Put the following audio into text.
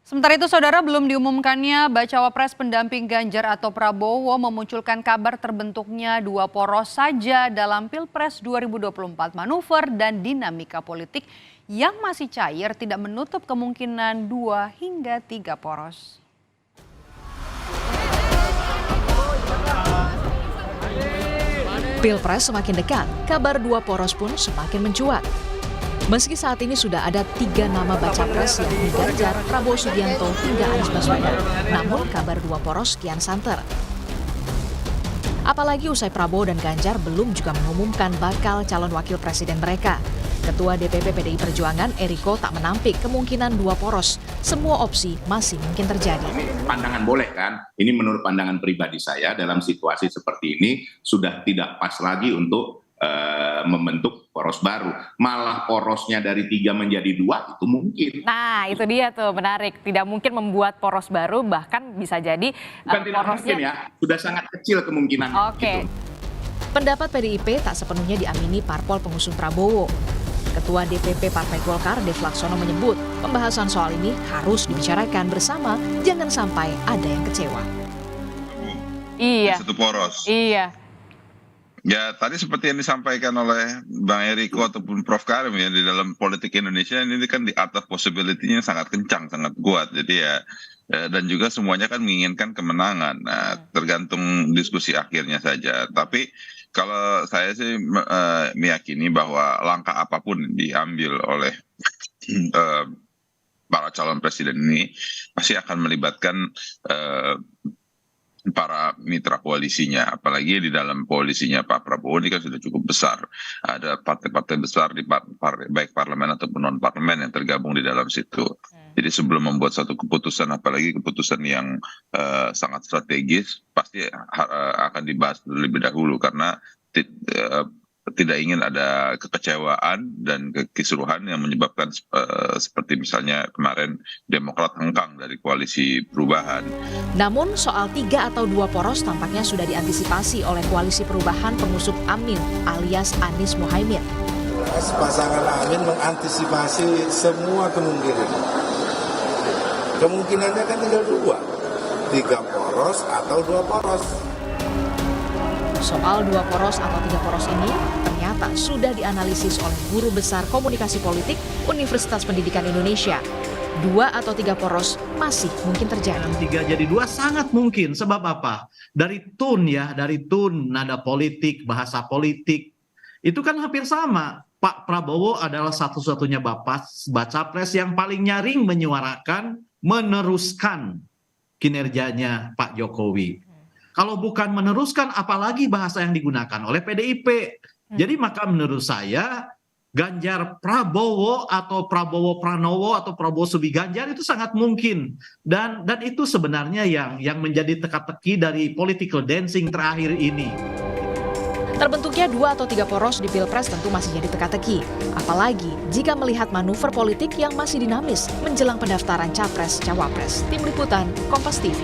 Sementara itu, saudara, belum diumumkannya bacawa pres pendamping Ganjar atau Prabowo memunculkan kabar terbentuknya dua poros saja dalam Pilpres 2024. Manuver dan dinamika politik yang masih cair tidak menutup kemungkinan 2 hingga 3 poros. Pilpres semakin dekat, kabar dua poros pun semakin mencuat. Meski saat ini sudah ada 3 nama baca pres yakni Ganjar, Prabowo Subianto hingga Anies Baswedan, namun kabar dua poros kian santer. Apalagi usai Prabowo dan Ganjar belum juga mengumumkan bakal calon wakil presiden mereka. Ketua DPP PDI Perjuangan Eriko tak menampik kemungkinan dua poros. Semua opsi masih mungkin terjadi. Pandangan boleh kan? Ini menurut pandangan pribadi saya dalam situasi seperti ini sudah tidak pas lagi untuk membentuk poros baru. Malah porosnya dari 3 menjadi 2 itu mungkin. Nah, itu dia tuh menarik. Tidak mungkin membuat poros baru, bahkan bisa jadi bukan tidak mungkin ya, sudah sangat kecil kemungkinan. Oke. Gitu. Pendapat PDIP tak sepenuhnya diamini parpol pengusung Prabowo. Ketua DPP Partai Golkar Dev Laksono menyebut pembahasan soal ini harus dibicarakan bersama, jangan sampai ada yang kecewa. Iya. Satu poros. Iya. Ya tadi seperti yang disampaikan oleh Bang Eriko ataupun Prof Karim ya, di dalam politik Indonesia ini kan di atas possibility-nya sangat kencang, sangat kuat. Jadi ya dan juga semuanya kan menginginkan kemenangan. Nah, tergantung diskusi akhirnya saja. Tapi kalau saya sih meyakini bahwa langkah apapun diambil oleh para calon presiden ini pasti akan melibatkan para mitra koalisinya, apalagi di dalam koalisinya Pak Prabowo ini kan sudah cukup besar. Ada partai-partai besar di baik parlemen ataupun non parlemen yang tergabung di dalam situ. Jadi sebelum membuat satu keputusan, apalagi keputusan yang sangat strategis, pasti akan dibahas terlebih dahulu karena tidak ingin ada kekecewaan dan kekisruhan yang menyebabkan seperti misalnya kemarin Demokrat hengkang dari koalisi perubahan. Namun soal 3 atau 2 poros tampaknya sudah diantisipasi oleh koalisi perubahan pengusung Amin alias Anies Mohaimin. Pasangan Amin mengantisipasi semua kemungkinan. Kemungkinannya kan tinggal 2, 3 poros atau 2 poros. Soal 2 poros atau 3 poros ini ternyata sudah dianalisis oleh guru besar komunikasi politik Universitas Pendidikan Indonesia. 2 atau 3 poros masih mungkin terjadi. 3 jadi 2 sangat mungkin. Sebab apa? Dari tone nada politik, bahasa politik, itu kan hampir sama. Pak Prabowo adalah satu-satunya baca pres yang paling nyaring menyuarakan, meneruskan kinerjanya Pak Jokowi. Kalau bukan meneruskan, apalagi bahasa yang digunakan oleh PDIP. Jadi maka menurut saya, Ganjar Prabowo atau Prabowo Pranowo atau Prabowo Subi Ganjar itu sangat mungkin. Dan itu sebenarnya yang menjadi teka-teki dari political dancing terakhir ini. Terbentuknya 2 atau 3 poros di Pilpres tentu masih jadi teka-teki. Apalagi jika melihat manuver politik yang masih dinamis menjelang pendaftaran Capres-Cawapres. Tim Liputan, Kompas TV.